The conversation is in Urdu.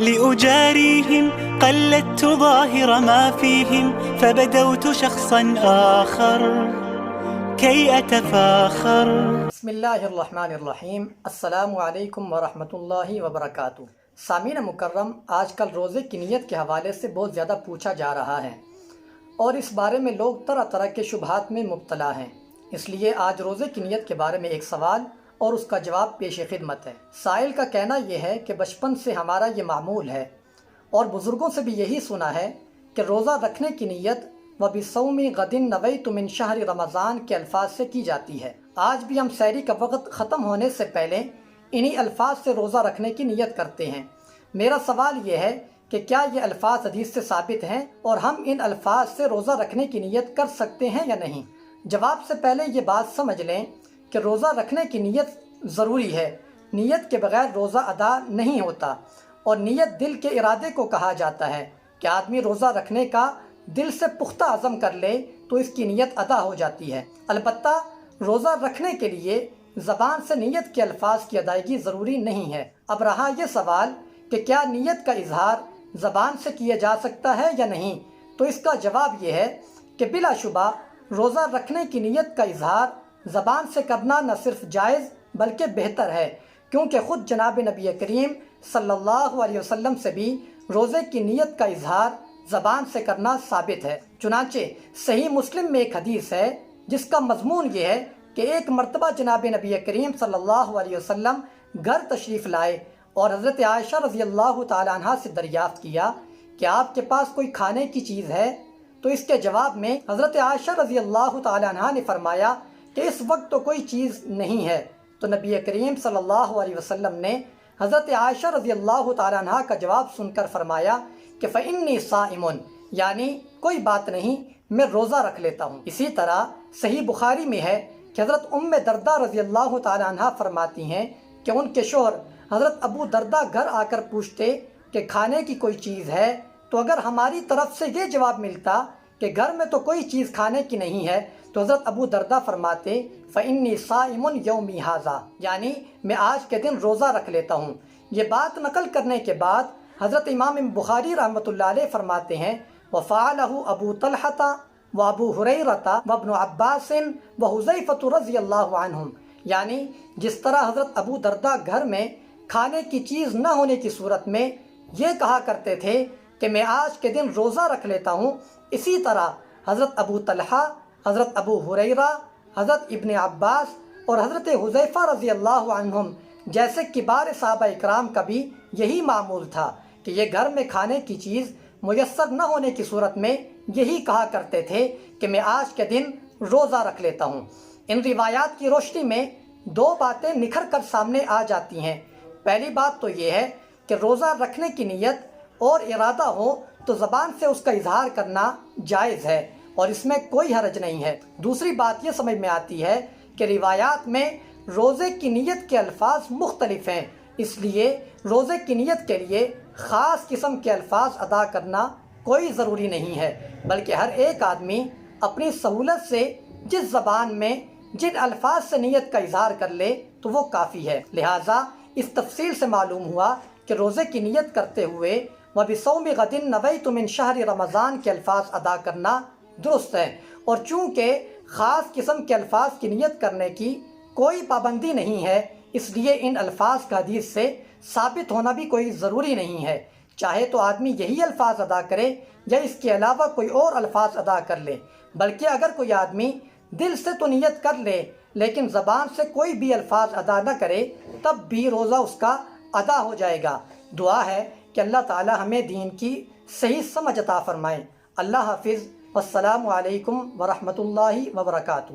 لأجاريهم قلدت ظاهر ما فيهم فبدوت شخصا آخر كي أتفاخر. بسم اللہ الرحمن الرحیم. السلام علیکم ورحمۃ اللہ وبرکاتہ. سامعین مکرم، آج کل روزے کی نیت کے حوالے سے بہت زیادہ پوچھا جا رہا ہے اور اس بارے میں لوگ طرح طرح کے شبہات میں مبتلا ہیں. اس لیے آج روزے کی نیت کے بارے میں ایک سوال اور اس کا جواب پیش خدمت ہے. سائل کا کہنا یہ ہے کہ بچپن سے ہمارا یہ معمول ہے اور بزرگوں سے بھی یہی سنا ہے کہ روزہ رکھنے کی نیت وَبِصَوْمِ غَدٍ نَوَيْتُ مِنْ شَهْرِ رمضان کے الفاظ سے کی جاتی ہے. آج بھی ہم سحری کا وقت ختم ہونے سے پہلے انہی الفاظ سے روزہ رکھنے کی نیت کرتے ہیں. میرا سوال یہ ہے کہ کیا یہ الفاظ حدیث سے ثابت ہیں اور ہم ان الفاظ سے روزہ رکھنے کی نیت کر سکتے ہیں یا نہیں؟ جواب سے پہلے یہ بات سمجھ لیں کہ روزہ رکھنے کی نیت ضروری ہے. نیت کے بغیر روزہ ادا نہیں ہوتا اور نیت دل کے ارادے کو کہا جاتا ہے کہ آدمی روزہ رکھنے کا دل سے پختہ عزم کر لے تو اس کی نیت ادا ہو جاتی ہے. البتہ روزہ رکھنے کے لیے زبان سے نیت کے الفاظ کی ادائیگی ضروری نہیں ہے. اب رہا یہ سوال کہ کیا نیت کا اظہار زبان سے کیا جا سکتا ہے یا نہیں، تو اس کا جواب یہ ہے کہ بلا شبہ روزہ رکھنے کی نیت کا اظہار زبان سے کرنا نہ صرف جائز بلکہ بہتر ہے، کیونکہ خود جناب نبی کریم صلی اللہ علیہ وسلم سے بھی روزے کی نیت کا اظہار زبان سے کرنا ثابت ہے. چنانچہ صحیح مسلم میں ایک حدیث ہے جس کا مضمون یہ ہے کہ ایک مرتبہ جناب نبی کریم صلی اللہ علیہ وسلم گھر تشریف لائے اور حضرت عائشہ رضی اللہ تعالیٰ عنہ سے دریافت کیا کہ آپ کے پاس کوئی کھانے کی چیز ہے؟ تو اس کے جواب میں حضرت عائشہ رضی اللہ تعالیٰ عنہ نے فرمایا کہ اس وقت تو کوئی چیز نہیں ہے. تو نبی کریم صلی اللہ علیہ وسلم نے حضرت عائشہ رضی اللہ تعالیٰ عنہ کا جواب سن کر فرمایا کہ فَإِنِّي صَائِمٌ، یعنی کوئی بات نہیں، میں روزہ رکھ لیتا ہوں. اسی طرح صحیح بخاری میں ہے کہ حضرت ام دردہ رضی اللہ تعالیٰ عنہ فرماتی ہیں کہ ان کے شوہر حضرت ابو دردہ گھر آ کر پوچھتے کہ کھانے کی کوئی چیز ہے، تو اگر ہماری طرف سے یہ جواب ملتا کہ گھر میں تو کوئی چیز کھانے کی نہیں ہے تو حضرت ابو دردہ فرماتے فَإِنِّي صَائِمٌ يَوْمِي هَذَا، یعنی میں آج کے دن روزہ رکھ لیتا ہوں. یہ بات نقل کرنے کے بعد حضرت امام بخاری رحمۃ اللہ علیہ فرماتے ہیں وَفَعَلَهُ أَبُو طَلْحَةَ وَأَبُو هُرَيْرَةَ وَابْنُ عَبَّاسٍ وَحُذَيْفَةُ رضی اللہ عنہم، یعنی جس طرح حضرت ابو دردہ گھر میں کھانے کی چیز نہ ہونے کی صورت میں یہ کہا کرتے تھے کہ میں آج کے دن روزہ رکھ لیتا ہوں، اسی طرح حضرت ابو طلحہ، حضرت ابو ہریرہ، حضرت ابن عباس اور حضرت حذیفہ رضی اللہ عنہم جیسے کبار صحابہ اکرام کا بھی یہی معمول تھا کہ یہ گھر میں کھانے کی چیز میسر نہ ہونے کی صورت میں یہی کہا کرتے تھے کہ میں آج کے دن روزہ رکھ لیتا ہوں. ان روایات کی روشنی میں دو باتیں نکھر کر سامنے آ جاتی ہیں. پہلی بات تو یہ ہے کہ روزہ رکھنے کی نیت اور ارادہ ہو تو زبان سے اس کا اظہار کرنا جائز ہے اور اس میں کوئی حرج نہیں ہے. دوسری بات یہ سمجھ میں آتی ہے کہ روایات میں روزے کی نیت کے الفاظ مختلف ہیں، اس لیے روزے کی نیت کے لیے خاص قسم کے الفاظ ادا کرنا کوئی ضروری نہیں ہے، بلکہ ہر ایک آدمی اپنی سہولت سے جس زبان میں جن الفاظ سے نیت کا اظہار کر لے تو وہ کافی ہے. لہٰذا اس تفصیل سے معلوم ہوا کہ روزے کی نیت کرتے ہوئے وَبِصَوْمِ غَدٍ نَوَيْتُ مِنْ شَهْرِ رمضان کے الفاظ ادا کرنا درست ہے، اور چونکہ خاص قسم کے الفاظ کی نیت کرنے کی کوئی پابندی نہیں ہے، اس لیے ان الفاظ کا حدیث سے ثابت ہونا بھی کوئی ضروری نہیں ہے. چاہے تو آدمی یہی الفاظ ادا کرے یا اس کے علاوہ کوئی اور الفاظ ادا کر لے، بلکہ اگر کوئی آدمی دل سے تو نیت کر لے لیکن زبان سے کوئی بھی الفاظ ادا نہ کرے تب بھی روزہ اس کا ادا ہو جائے گا. دعا ہے کہ اللہ تعالی ہمیں دین کی صحیح سمجھ عطا فرمائے. اللہ حافظ. والسلام علیکم ورحمۃ اللہ وبرکاتہ.